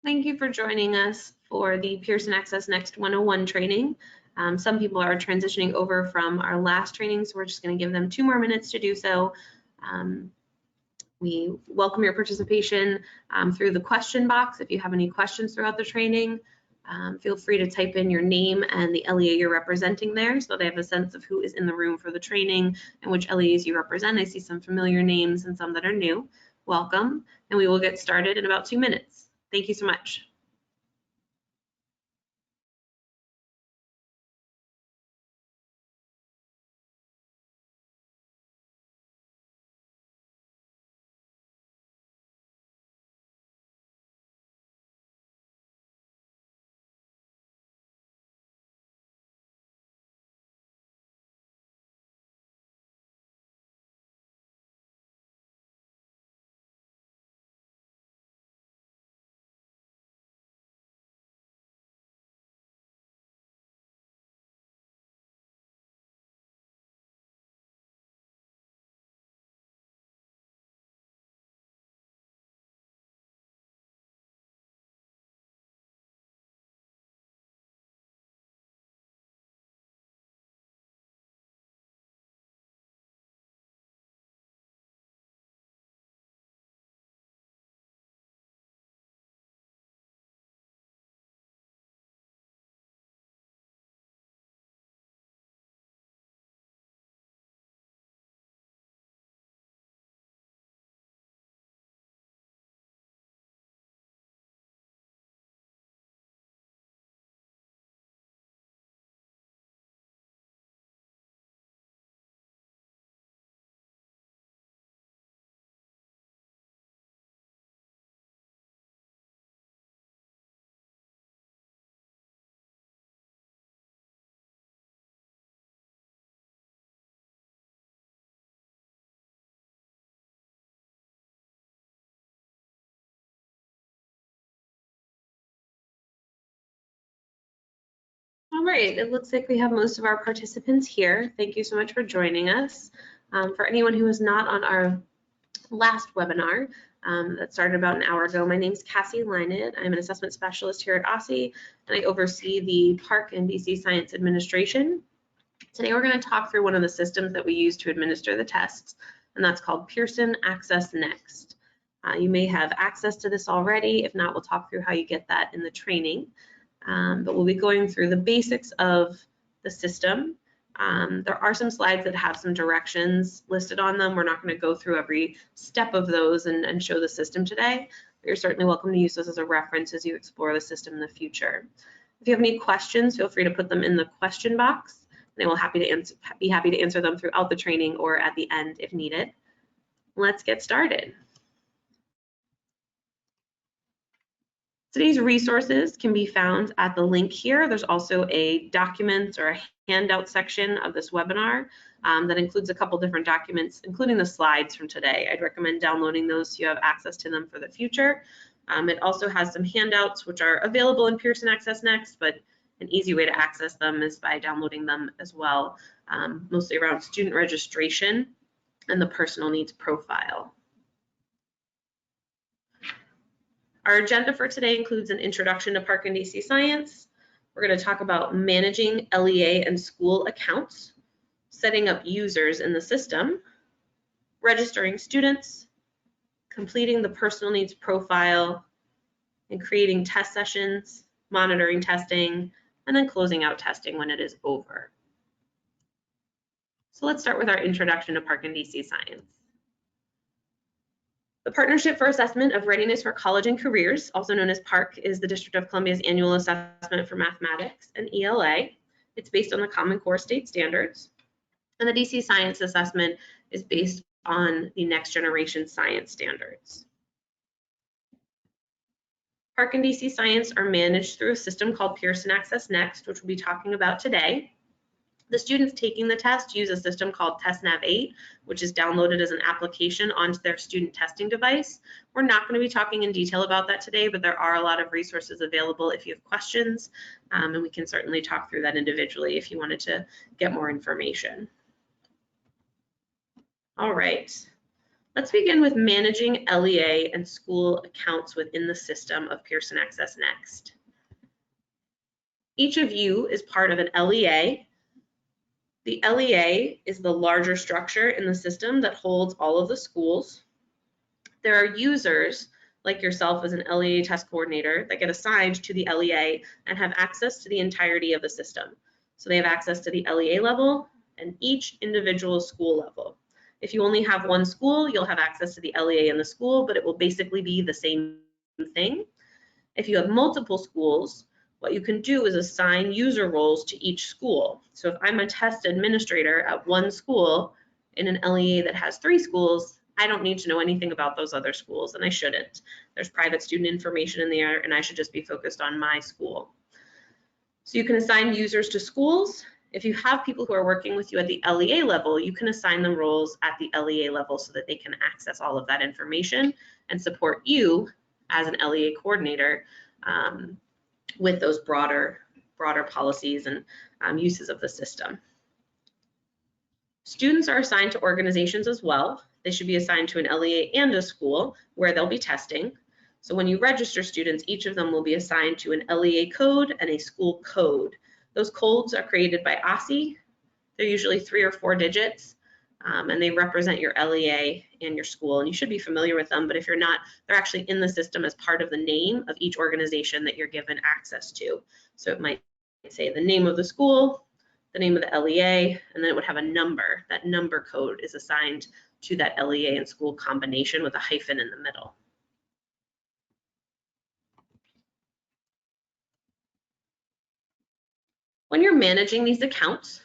Thank you for joining us for the PearsonAccessNext 101 training. Some people are transitioning over from our last training, so we're just going to give them 2 more minutes to do so. We welcome your participation through the question box. If you have any questions throughout the training, feel free to type in your name and the LEA you're representing there so they have a sense of who is in the room for the training and which LEAs you represent. I see some familiar names and some that are new. Welcome, and we will get started in about 2 minutes. Thank you so much. All right, it looks like we have most of our participants here. Thank you so much for joining us. For anyone who was not on our last webinar that started about an hour ago, my name is Cassie Leinert. I'm an assessment specialist here at OSSE, and I oversee the PARCC and DC Science administration. Today we're going to talk through one of the systems that we use to administer the tests, and that's called PearsonAccessNext. You may have access to this already. If not, we'll talk through how you get that in the training. But we'll be going through the basics of the system. There are some slides that have some directions listed on them. We're not going to go through every step of those and show the system today, but you're certainly welcome to use those as a reference as you explore the system in the future. If you have any questions, feel free to put them in the question box, and I will be happy to answer them throughout the training or at the end if needed. Let's get started. Today's resources can be found at the link here. There's also a documents or a handout section of this webinar that includes a couple different documents, including the slides from today. I'd recommend downloading those so you have access to them for the future. It also has some handouts which are available in PearsonAccessNext, but an easy way to access them is by downloading them as well, mostly around student registration and the personal needs profile. Our agenda for today includes an introduction to PARCC and DC Science. We're going to talk about managing LEA and school accounts, setting up users in the system, registering students, completing the personal needs profile, and creating test sessions, monitoring testing, and then closing out testing when it is over. So let's start with our introduction to PARCC and DC Science. The Partnership for Assessment of Readiness for College and Careers, also known as PARCC, is the District of Columbia's annual assessment for mathematics and ELA. It's based on the Common Core state standards. And the DC Science assessment is based on the Next Generation Science standards. PARCC and DC Science are managed through a system called PearsonAccessNext, which we'll be talking about today. The students taking the test use a system called TestNav8, which is downloaded as an application onto their student testing device. We're not going to be talking in detail about that today, but there are a lot of resources available if you have questions, and we can certainly talk through that individually if you wanted to get more information. All right, Let's begin with managing LEA and school accounts within the system of PearsonAccessNext. Each of you is part of an LEA. The LEA is the larger structure in the system that holds all of the schools. There are users like yourself as an LEA test coordinator that get assigned to the LEA and have access to the entirety of the system. So they have access to the LEA level and each individual school level. If you only have one school, you'll have access to the LEA in the school, but it will basically be the same thing. If you have multiple schools, what you can do is assign user roles to each school. So if I'm a test administrator at one school in an LEA that has 3 schools, I don't need to know anything about those other schools, and I shouldn't. There's private student information in there, and I should just be focused on my school. So you can assign users to schools. If you have people who are working with you at the LEA level, you can assign them roles at the LEA level so that they can access all of that information and support you as an LEA coordinator with those broader policies and uses of the system. Students are assigned to organizations as well. They should be assigned to an LEA and a school where they'll be testing. So when you register students, each of them will be assigned to an LEA code and a school code. Those codes are created by OSSE. They're usually 3 or 4 digits, and they represent your LEA and your school. And you should be familiar with them, but if you're not, they're actually in the system as part of the name of each organization that you're given access to. So it might say the name of the school, the name of the LEA, and then it would have a number. That number code is assigned to that LEA and school combination with a hyphen in the middle. When you're managing these accounts,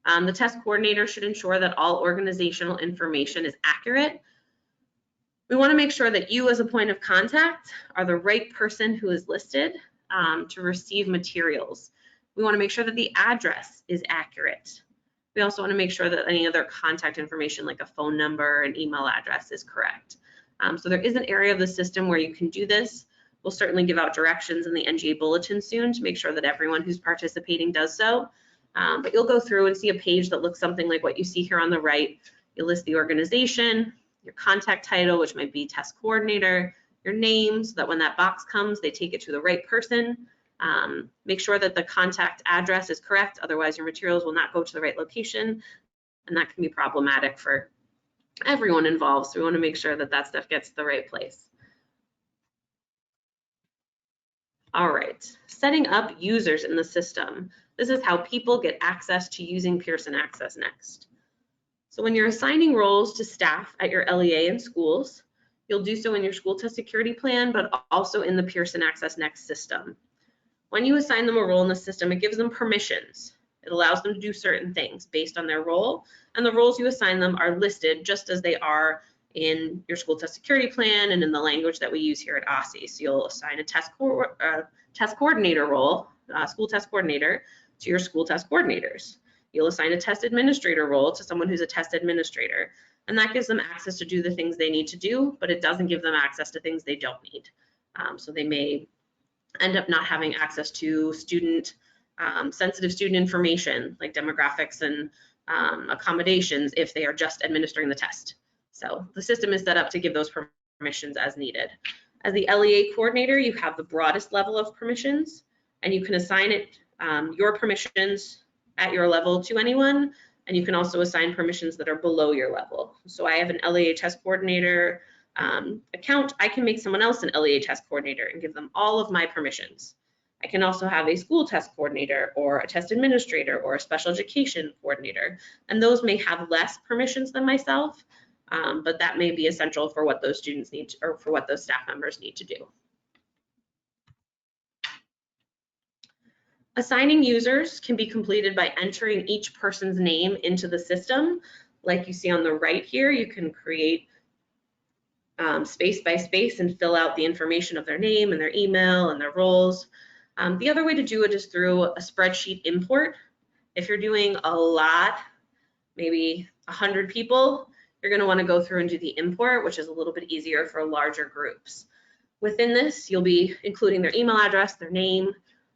the test coordinator should ensure that all organizational information is accurate. We want to make sure that you as a point of contact are the right person who is listed to receive materials. We want to make sure that the address is accurate. We also want to make sure that any other contact information like a phone number and email address is correct. So there is an area of the system where you can do this. We'll certainly give out directions in the NGA bulletin soon to make sure that everyone who's participating does so. But you'll go through and see a page that looks something like what you see here on the right. You'll list the organization, your contact title, which might be test coordinator, your name, so that when that box comes, they take it to the right person. Make sure that the contact address is correct, otherwise your materials will not go to the right location, and that can be problematic for everyone involved. So we want to make sure that that stuff gets to the right place. All right, setting up users in the system. This is how people get access to using PearsonAccessNext. So when you're assigning roles to staff at your LEA and schools, you'll do so in your school test security plan, but also in the PearsonAccessNext system. When you assign them a role in the system, it gives them permissions. It allows them to do certain things based on their role, and the roles you assign them are listed just as they are in your school test security plan and in the language that we use here at OSSE. So you'll assign a test coordinator role, school test coordinator, to your school test coordinators. You'll assign a test administrator role to someone who's a test administrator, and that gives them access to do the things they need to do, but it doesn't give them access to things they don't need. So they may end up not having access to sensitive student information like demographics and accommodations if they are just administering the test. So the system is set up to give those permissions as needed. As the LEA coordinator, you have the broadest level of permissions, and you can assign your permissions at your level to anyone, and you can also assign permissions that are below your level. So I have an LEA test coordinator account. I can make someone else an LEA test coordinator and give them all of my permissions. I can also have a school test coordinator or a test administrator or a special education coordinator, and those may have less permissions than myself, but that may be essential for what those students need or for what those staff members need to do. Assigning users can be completed by entering each person's name into the system. Like you see on the right here, you can create space by space and fill out the information of their name and their email and their roles. The other way to do it is through a spreadsheet import. If you're doing a lot, maybe 100 people, you're going to want to go through and do the import, which is a little bit easier for larger groups. Within this, you'll be including their email address, their name.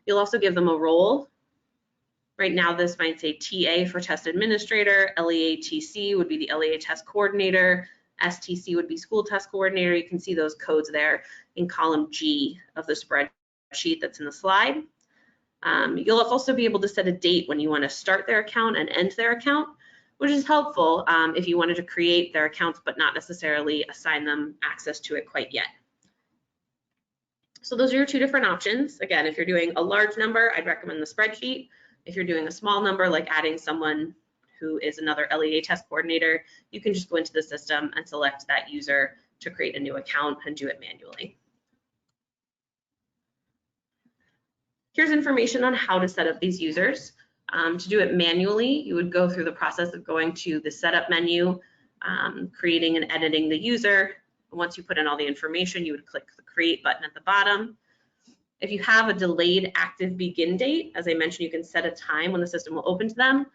You'll also give them a role. Right now, this might say TA for test administrator, LEA TC would be the LEA test coordinator, STC would be school test coordinator. You can see those codes there in column G of the spreadsheet that's in the slide. You'll also be able to set a date when you want to start their account and end their account, which is helpful if you wanted to create their accounts but not necessarily assign them access to it quite yet. So those are your two different options. Again, if you're doing a large number, I'd recommend the spreadsheet. If you're doing a small number, like adding someone who is another LEA test coordinator, you can just go into the system and select that user to create a new account and do it manually. Here's information on how to set up these users. To do it manually, you would go through the process of going to the setup menu, creating and editing the user. Once you put in all the information, you would click the create button at the bottom. If you have a delayed active begin date, as I mentioned, you can set a time when the system will open to them.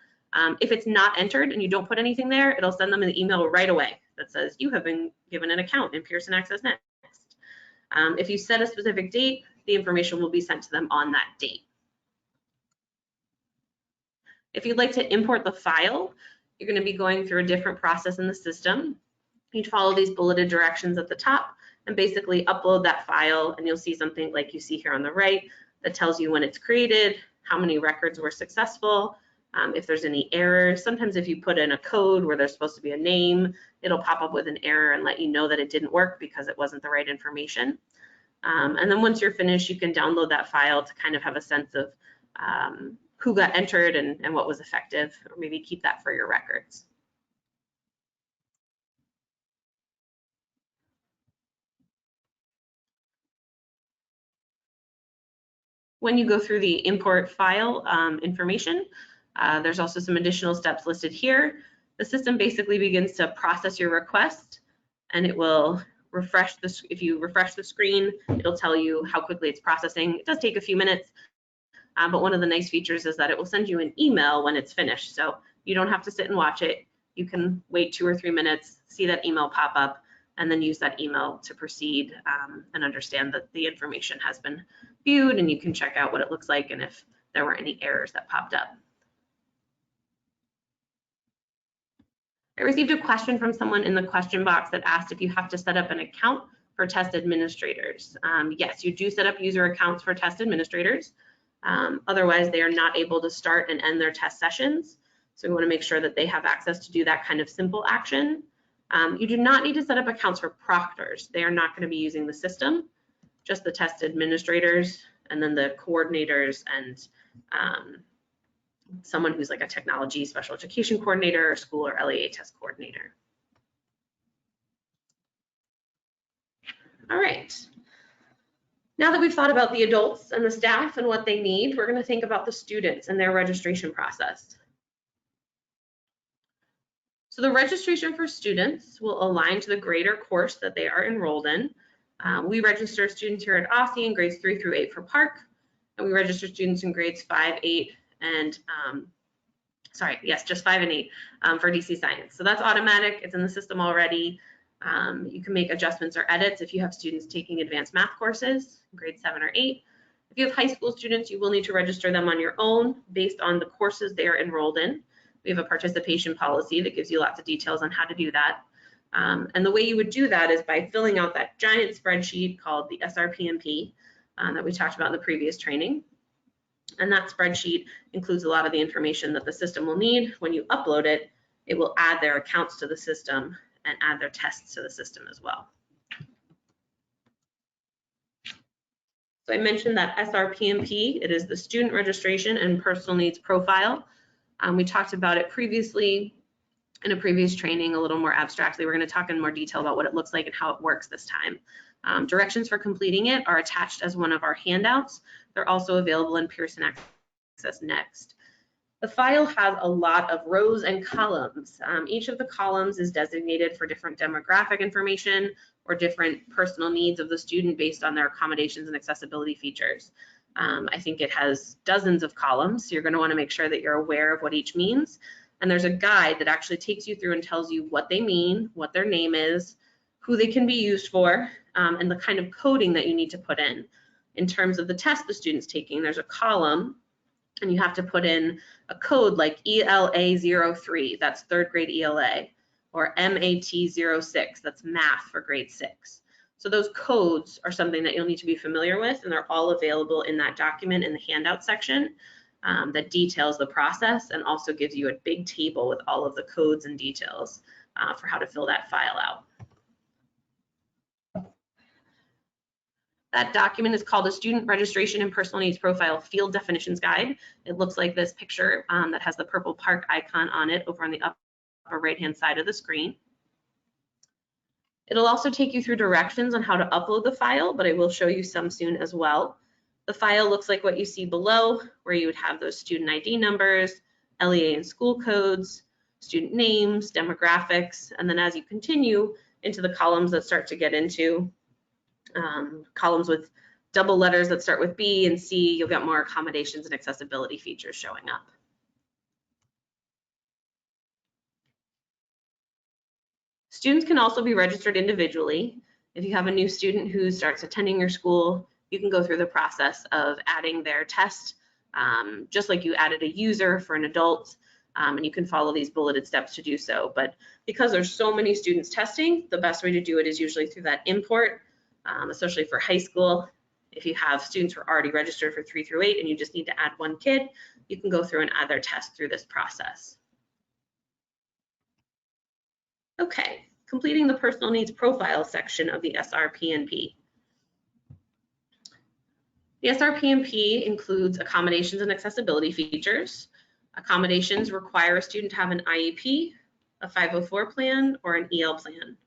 If it's not entered and you don't put anything there, it'll send them an email right away that says you have been given an account in PearsonAccessNext. If you set a specific date, the information will be sent to them on that date. If you'd like to import the file, you're going to be going through a different process in the system. You'd follow these bulleted directions at the top and basically upload that file, and you'll see something like you see here on the right that tells you when it's created, how many records were successful, if there's any errors. Sometimes if you put in a code where there's supposed to be a name, it'll pop up with an error and let you know that it didn't work because it wasn't the right information. And then once you're finished, you can download that file to kind of have a sense of who got entered and what was effective, or maybe keep that for your records. When you go through the import file information, there's also some additional steps listed here. The system basically begins to process your request, and it will refresh this. If you refresh the screen, it'll tell you how quickly it's processing. It does take a few minutes, but one of the nice features is that it will send you an email when it's finished. So you don't have to sit and watch it. You can wait 2 or 3 minutes, see that email pop up, and then use that email to proceed and understand that the information has been viewed, and you can check out what it looks like and if there were any errors that popped up. I received a question from someone in the question box that asked if you have to set up an account for test administrators. Yes, you do set up user accounts for test administrators. Otherwise, they are not able to start and end their test sessions. So we want to make sure that they have access to do that kind of simple action. You do not need to set up accounts for proctors. They are not going to be using the system, just the test administrators, and then the coordinators and someone who's like a technology special education coordinator or school or LEA test coordinator. All right. Now that we've thought about the adults and the staff and what they need, we're going to think about the students and their registration process. So the registration for students will align to the grade or course that they are enrolled in. We register students here at OSSE in grades 3 through 8 for PARCC, and we register students in grades 5, 8, and just 5 and 8 for DC Science. So that's automatic. It's in the system already. You can make adjustments or edits if you have students taking advanced math courses, grade 7 or 8. If you have high school students, you will need to register them on your own based on the courses they are enrolled in. We have a participation policy that gives you lots of details on how to do that. And the way you would do that is by filling out that giant spreadsheet called the SRPMP that we talked about in the previous training. And that spreadsheet includes a lot of the information that the system will need. When you upload it, it will add their accounts to the system and add their tests to the system as well. So I mentioned that SRPMP, it is the Student Registration and Personal Needs Profile. We talked about it previously in a previous training, a little more abstractly. We're going to talk in more detail about what it looks like and how it works this time. Directions for completing it are attached as one of our handouts. They're also available in PearsonAccessNext. The file has a lot of rows and columns. Each of the columns is designated for different demographic information or different personal needs of the student based on their accommodations and accessibility features. I think it has dozens of columns, so you're going to want to make sure that you're aware of what each means. And there's a guide that actually takes you through and tells you what they mean, what their name is, who they can be used for, and the kind of coding that you need to put in. In terms of the test the student's taking, there's a column, and you have to put in a code like ELA03, that's 3rd grade ELA. or MAT06, that's math for grade 6. So those codes are something that you'll need to be familiar with, and they're all available in that document in the handout section that details the process and also gives you a big table with all of the codes and details for how to fill that file out. That document is called a Student Registration and Personal Needs Profile Field Definitions Guide. It looks like this picture that has the purple PARCC icon on it over on the upper right-hand side of the screen. It'll also take you through directions on how to upload the file, but I will show you some soon as well. The file looks like what you see below, where you would have those student ID numbers, LEA and school codes, student names, demographics, and then as you continue into the columns that start to get into columns with double letters that start with B and C, you'll get more accommodations and accessibility features showing up. Students can also be registered individually. If you have a new student who starts attending your school, you can go through the process of adding their test, just like you added a user for an adult, and you can follow these bulleted steps to do so. But because there's so many students testing, the best way to do it is usually through that import, especially for high school. If you have students who are already registered for 3 through 8 and you just need to add one kid, you can go through and add their test through this process. Okay, completing the personal needs profile section of the SRP&P. The SRP&P includes accommodations and accessibility features. Accommodations require a student to have an IEP, a 504 plan, or an EL plan.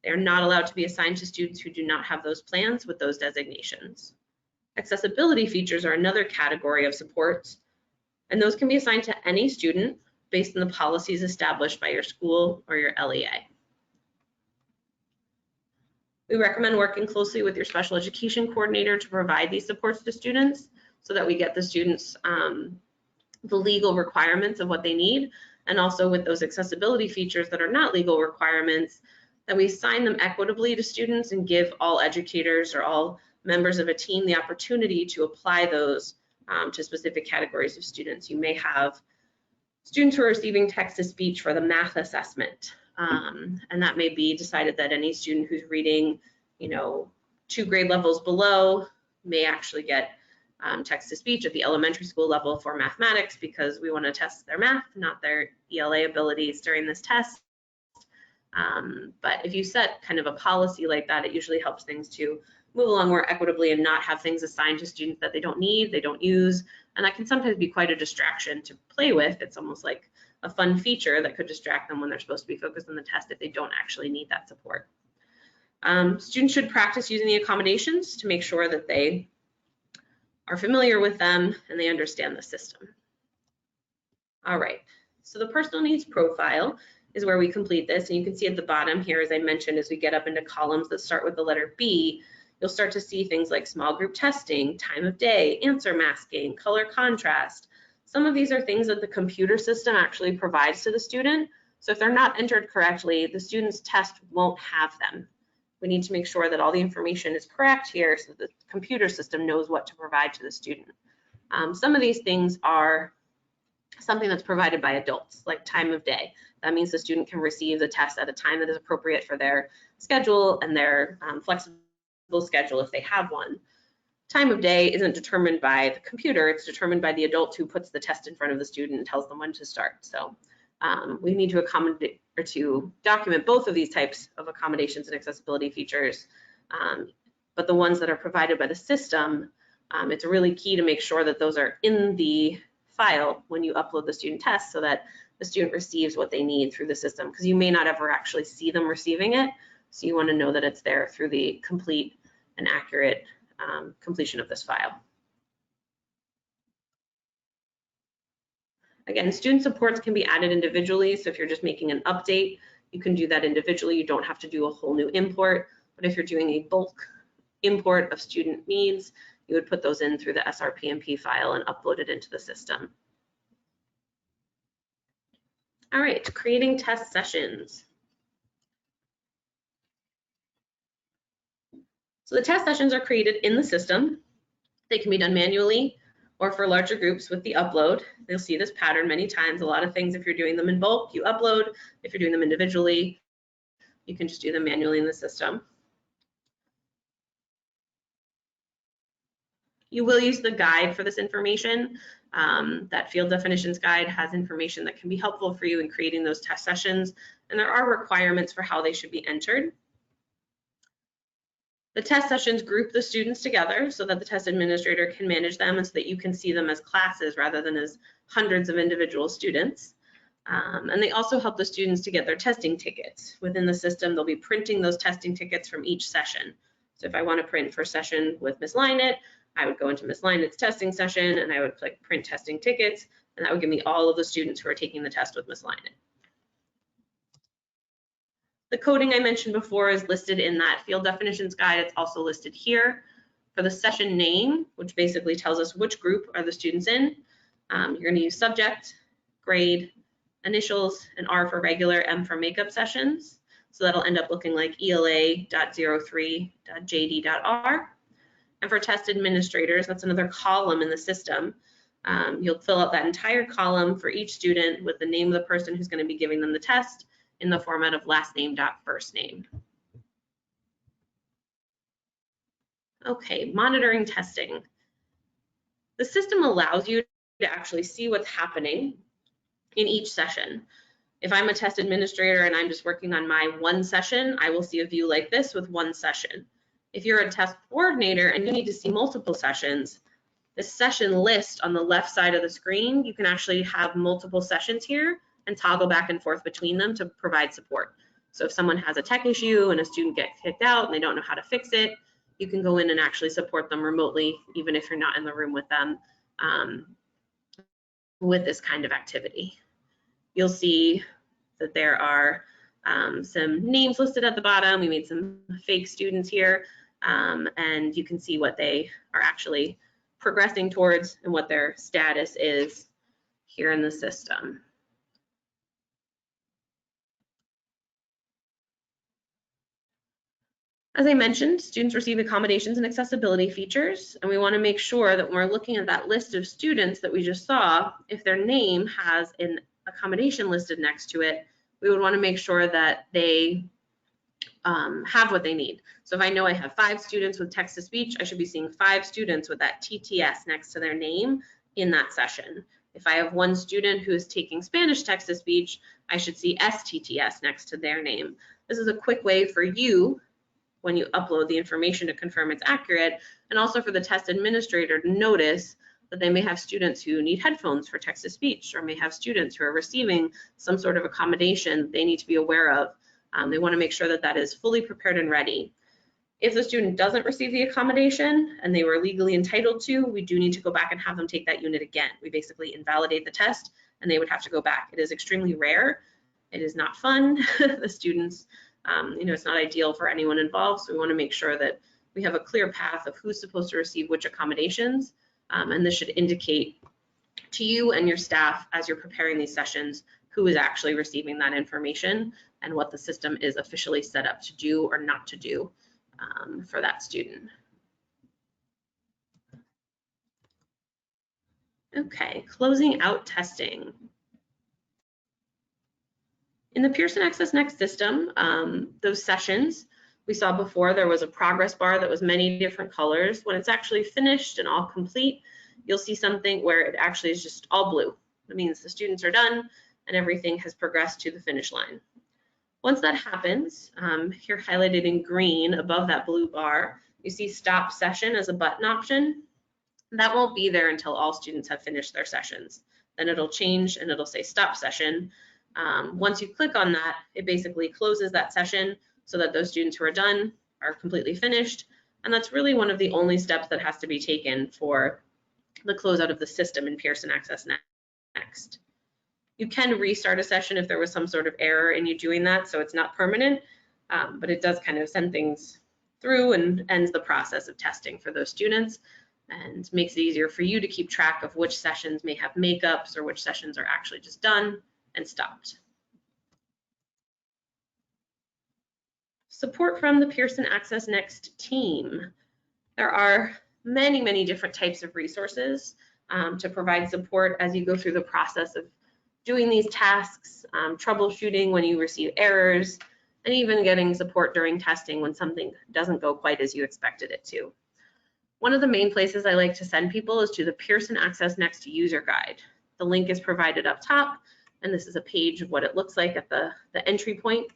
They are not allowed to be assigned to students who do not have those plans with those designations. Accessibility features are another category of supports, and those can be assigned to any student based on the policies established by your school or your LEA. We recommend working closely with your special education coordinator to provide these supports to students so that we get the students the legal requirements of what they need, and also with those accessibility features that are not legal requirements, that we assign them equitably to students and give all educators or all members of a team the opportunity to apply those to specific categories of students. You may have students who are receiving text-to-speech for the math assessment, and that may be decided that any student who's reading, 2 grade levels below may actually get text-to-speech at the elementary school level for mathematics, because we want to test their math, not their ELA abilities during this test. But if you set kind of a policy like that, it usually helps things to move along more equitably and not have things assigned to students that they don't need, they don't use, and that can sometimes be quite a distraction to play with. It's almost like a fun feature that could distract them when they're supposed to be focused on the test if they don't actually need that support. Students should practice using the accommodations to make sure that they are familiar with them and they understand the system. All right, so the personal needs profile is where we complete this, and you can see at the bottom here, as I mentioned, as we get up into columns that start with the letter B, you'll start to see things like small group testing, time of day, answer masking, color contrast. Some of these are things that the computer system actually provides to the student, so if they're not entered correctly, the student's test won't have them. We need to make sure that all the information is correct here so that the computer system knows what to provide to the student. Some of these things are something that's provided by adults, like time of day. That means the student can receive the test at a time that is appropriate for their schedule and their flexible schedule if they have one. Time of day isn't determined by the computer, it's determined by the adult who puts the test in front of the student and tells them when to start. So we need to accommodate or to document both of these types of accommodations and accessibility features, but the ones that are provided by the system, it's really key to make sure that those are in the file when you upload the student test so that the student receives what they need through the system, because you may not ever actually see them receiving it. So you want to know that it's there through the complete and accurate completion of this file. Again, student supports can be added individually. So if you're just making an update, you can do that individually. You don't have to do a whole new import. But if you're doing a bulk import of student needs, you would put those in through the SRP&P file and upload it into the system. All right, creating test sessions. So the test sessions are created in the system. They can be done manually or for larger groups with the upload. You'll see this pattern many times. A lot of things, if you're doing them in bulk, you upload. If you're doing them individually, you can just do them manually in the system. You will use the guide for this information. That field definitions guide has information that can be helpful for you in creating those test sessions, and there are requirements for how they should be entered. The test sessions group the students together so that the test administrator can manage them and so that you can see them as classes rather than as hundreds of individual students. And they also help the students to get their testing tickets. Within the system, they'll be printing those testing tickets from each session. So if I want to print for session with Ms. Lynett, I would go into Ms. Lynett's testing session and I would click print testing tickets, and that would give me all of the students who are taking the test with Ms. Lynett. The coding I mentioned before is listed in that field definitions guide. It's also listed here. For the session name, which basically tells us which group are the students in, you're going to use subject, grade, initials, and R for regular, M for makeup sessions. So that'll end up looking like ELA.03.JD.R. And for test administrators, that's another column in the system. You'll fill out that entire column for each student with the name of the person who's going to be giving them the test in the format of last name dot first name. Okay, monitoring testing. The system allows you to actually see what's happening in each session. If I'm a test administrator and I'm just working on my one session, I will see a view like this with one session. If you're a test coordinator and you need to see multiple sessions, the session list on the left side of the screen, you can actually have multiple sessions here and toggle back and forth between them to provide support. So if someone has a tech issue and a student gets kicked out and they don't know how to fix it, you can go in and actually support them remotely, even if you're not in the room with them, with this kind of activity. You'll see that there are some names listed at the bottom. We made some fake students here, and you can see what they are actually progressing towards and what their status is here in the system. As I mentioned, students receive accommodations and accessibility features, and we want to make sure that when we're looking at that list of students that we just saw, if their name has an accommodation listed next to it, we would want to make sure that they have what they need. So if I know I have 5 students with text-to-speech, I should be seeing 5 students with that TTS next to their name in that session. If I have 1 student who is taking Spanish text-to-speech, I should see STTS next to their name. This is a quick way for you, when you upload the information, to confirm it's accurate, and also for the test administrator to notice that they may have students who need headphones for text-to-speech, or may have students who are receiving some sort of accommodation they need to be aware of. They want to make sure that that is fully prepared and ready. If the student doesn't receive the accommodation and they were legally entitled to, we do need to go back and have them take that unit again. We basically invalidate the test and they would have to go back. It is extremely rare. It is not fun. The students, it's not ideal for anyone involved, so we want to make sure that we have a clear path of who's supposed to receive which accommodations, and this should indicate to you and your staff as you're preparing these sessions who is actually receiving that information and what the system is officially set up to do or not to do for that student. Okay, closing out testing. In the PearsonAccessNext system, those sessions we saw before, there was a progress bar that was many different colors. When it's actually finished and all complete, you'll see something where it actually is just all blue. That means the students are done and everything has progressed to the finish line. Once that happens, here highlighted in green above that blue bar, you see stop session as a button option. That won't be there until all students have finished their sessions. Then it'll change and it'll say stop session. Once you click on that, it basically closes that session so that those students who are done are completely finished. And that's really one of the only steps that has to be taken for the closeout of the system in PearsonAccessNext. You can restart a session if there was some sort of error in you doing that, so it's not permanent, but it does kind of send things through and ends the process of testing for those students and makes it easier for you to keep track of which sessions may have makeups or which sessions are actually just done and stopped. Support from the PearsonAccessNext team. There are many different types of resources to provide support as you go through the process of doing these tasks, troubleshooting when you receive errors, and even getting support during testing when something doesn't go quite as you expected it to. One of the main places I like to send people is to the PearsonAccessNext User Guide. The link is provided up top, and this is a page of what it looks like at the entry point.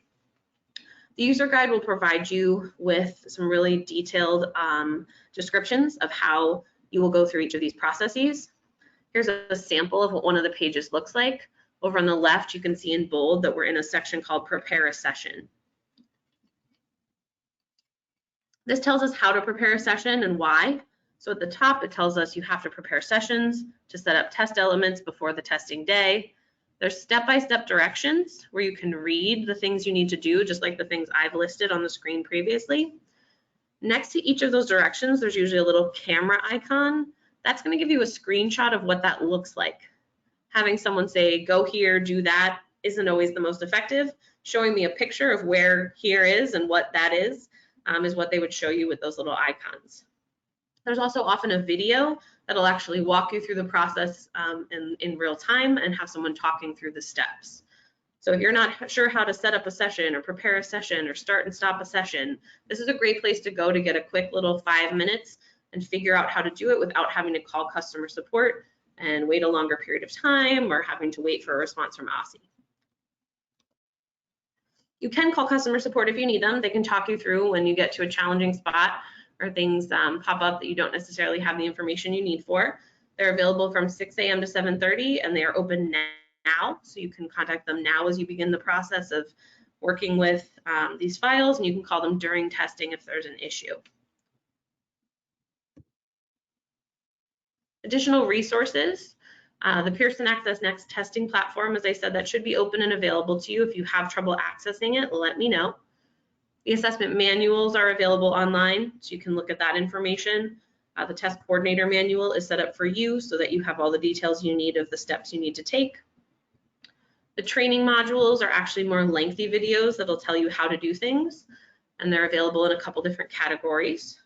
The user guide will provide you with some really detailed descriptions of how you will go through each of these processes. Here's a sample of what one of the pages looks like. Over on the left, you can see in bold that we're in a section called Prepare a Session. This tells us how to prepare a session and why. So at the top, it tells us you have to prepare sessions to set up test elements before the testing day. There's step-by-step directions where you can read the things you need to do, just like the things I've listed on the screen previously. Next to each of those directions, there's usually a little camera icon. That's going to give you a screenshot of what that looks like. Having someone say, go here, do that, isn't always the most effective. Showing me a picture of where here is and what that is what they would show you with those little icons. There's also often a video that'll actually walk you through the process in real time and have someone talking through the steps. So if you're not sure how to set up a session or prepare a session or start and stop a session, this is a great place to go to get a quick little 5 minutes and figure out how to do it without having to call customer support and wait a longer period of time or having to wait for a response from OSSE. You can call customer support if you need them. They can talk you through when you get to a challenging spot or things pop up that you don't necessarily have the information you need for. They're available from 6 a.m. to 7:30, and they are open now, so you can contact them now as you begin the process of working with these files, and you can call them during testing if there's an issue. Additional resources. The PearsonAccessNext testing platform, as I said, that should be open and available to you. If you have trouble accessing it, let me know. The assessment manuals are available online, so you can look at that information. The test coordinator manual is set up for you so that you have all the details you need of the steps you need to take. The training modules are actually more lengthy videos that'll tell you how to do things, and they're available in a couple different categories.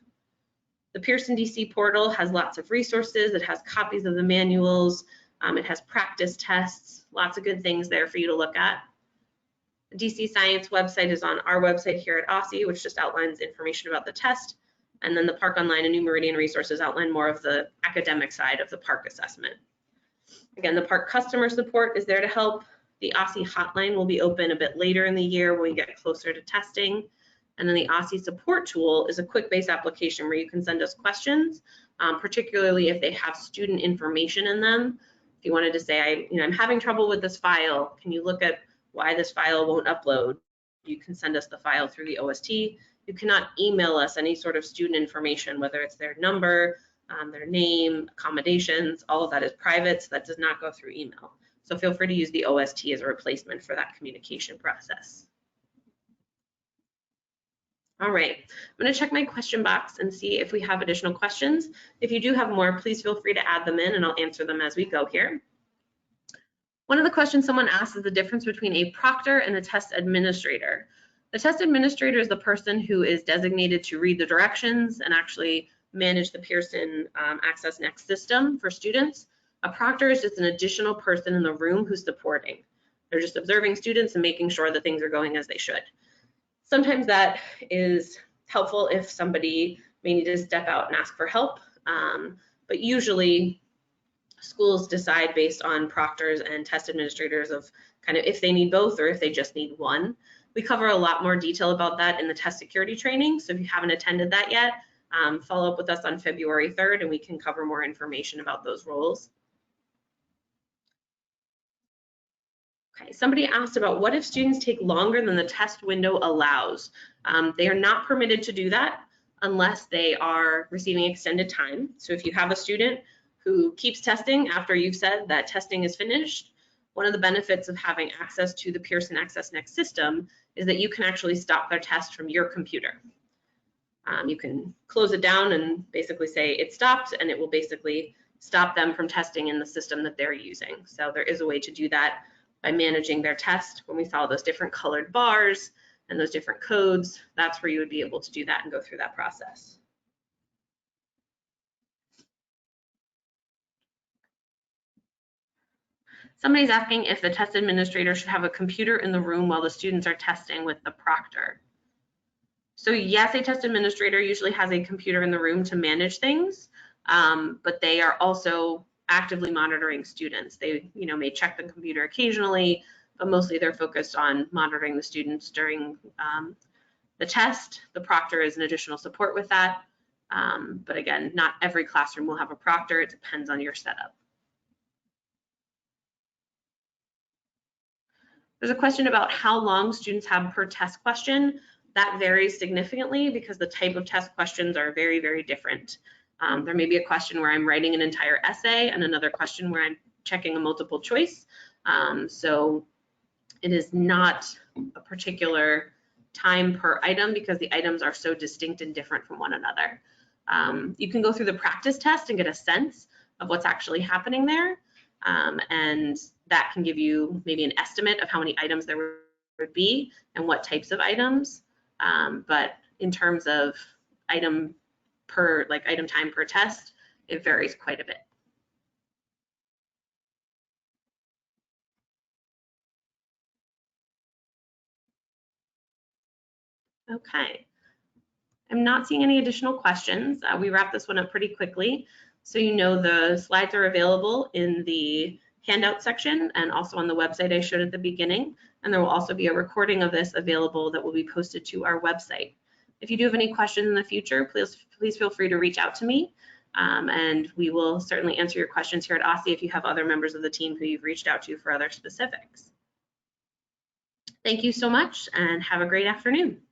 The Pearson DC portal has lots of resources. It has copies of the manuals. It has practice tests, lots of good things there for you to look at. The DC Science website is on our website here at OSSE, which just outlines information about the test. And then the PARCC Online and New Meridian resources outline more of the academic side of the PARCC assessment. Again, the PARCC customer support is there to help. The OSSE hotline will be open a bit later in the year when we get closer to testing. And then the OSSE support tool is a quick-based application where you can send us questions, particularly if they have student information in them. If you wanted to say, I'm having trouble with this file, can you look at why this file won't upload? You can send us the file through the OST. You cannot email us any sort of student information, whether it's their number, their name, accommodations, all of that is private, so that does not go through email. So feel free to use the OST as a replacement for that communication process. All right, I'm going to check my question box and see if we have additional questions. If you do have more, please feel free to add them in and I'll answer them as we go here. One of the questions someone asked is the difference between a proctor and a test administrator. The test administrator is the person who is designated to read the directions and actually manage the Pearson AccessNext system for students. A proctor is just an additional person in the room who's supporting. They're just observing students and making sure that things are going as they should. Sometimes that is helpful if somebody may need to step out and ask for help, but usually schools decide based on proctors and test administrators of kind of if they need both or if they just need one. We cover a lot more detail about that in the test security training, so if you haven't attended that yet, follow up with us on February 3rd and we can cover more information about those roles. Okay, somebody asked about what if students take longer than the test window allows. They are not permitted to do that unless they are receiving extended time. So if you have a student who keeps testing after you've said that testing is finished, one of the benefits of having access to the PearsonAccessNext system is that you can actually stop their test from your computer. You can close it down and basically say it stopped, and it will basically stop them from testing in the system that they're using. So there is a way to do that by managing their test. When we follow those different colored bars and those different codes, that's where you would be able to do that and go through that process. Somebody's asking if the test administrator should have a computer in the room while the students are testing with the proctor. So yes, a test administrator usually has a computer in the room to manage things, but they are also actively monitoring students. They, may check the computer occasionally, but mostly they're focused on monitoring the students during the test. The proctor is an additional support with that. But again, not every classroom will have a proctor. It depends on your setup. There's a question about how long students have per test question. That varies significantly because the type of test questions are very, very different. There may be a question where I'm writing an entire essay and another question where I'm checking a multiple choice. So it is not a particular time per item because the items are so distinct and different from one another. You can go through the practice test and get a sense of what's actually happening there. And that can give you maybe an estimate of how many items there would be and what types of items. But in terms of item time per test, it varies quite a bit. Okay. I'm not seeing any additional questions. We wrapped this one up pretty quickly. So the slides are available in the handout section and also on the website I showed at the beginning. And there will also be a recording of this available that will be posted to our website. If you do have any questions in the future, please feel free to reach out to me. And we will certainly answer your questions here at OSSE if you have other members of the team who you've reached out to for other specifics. Thank you so much and have a great afternoon.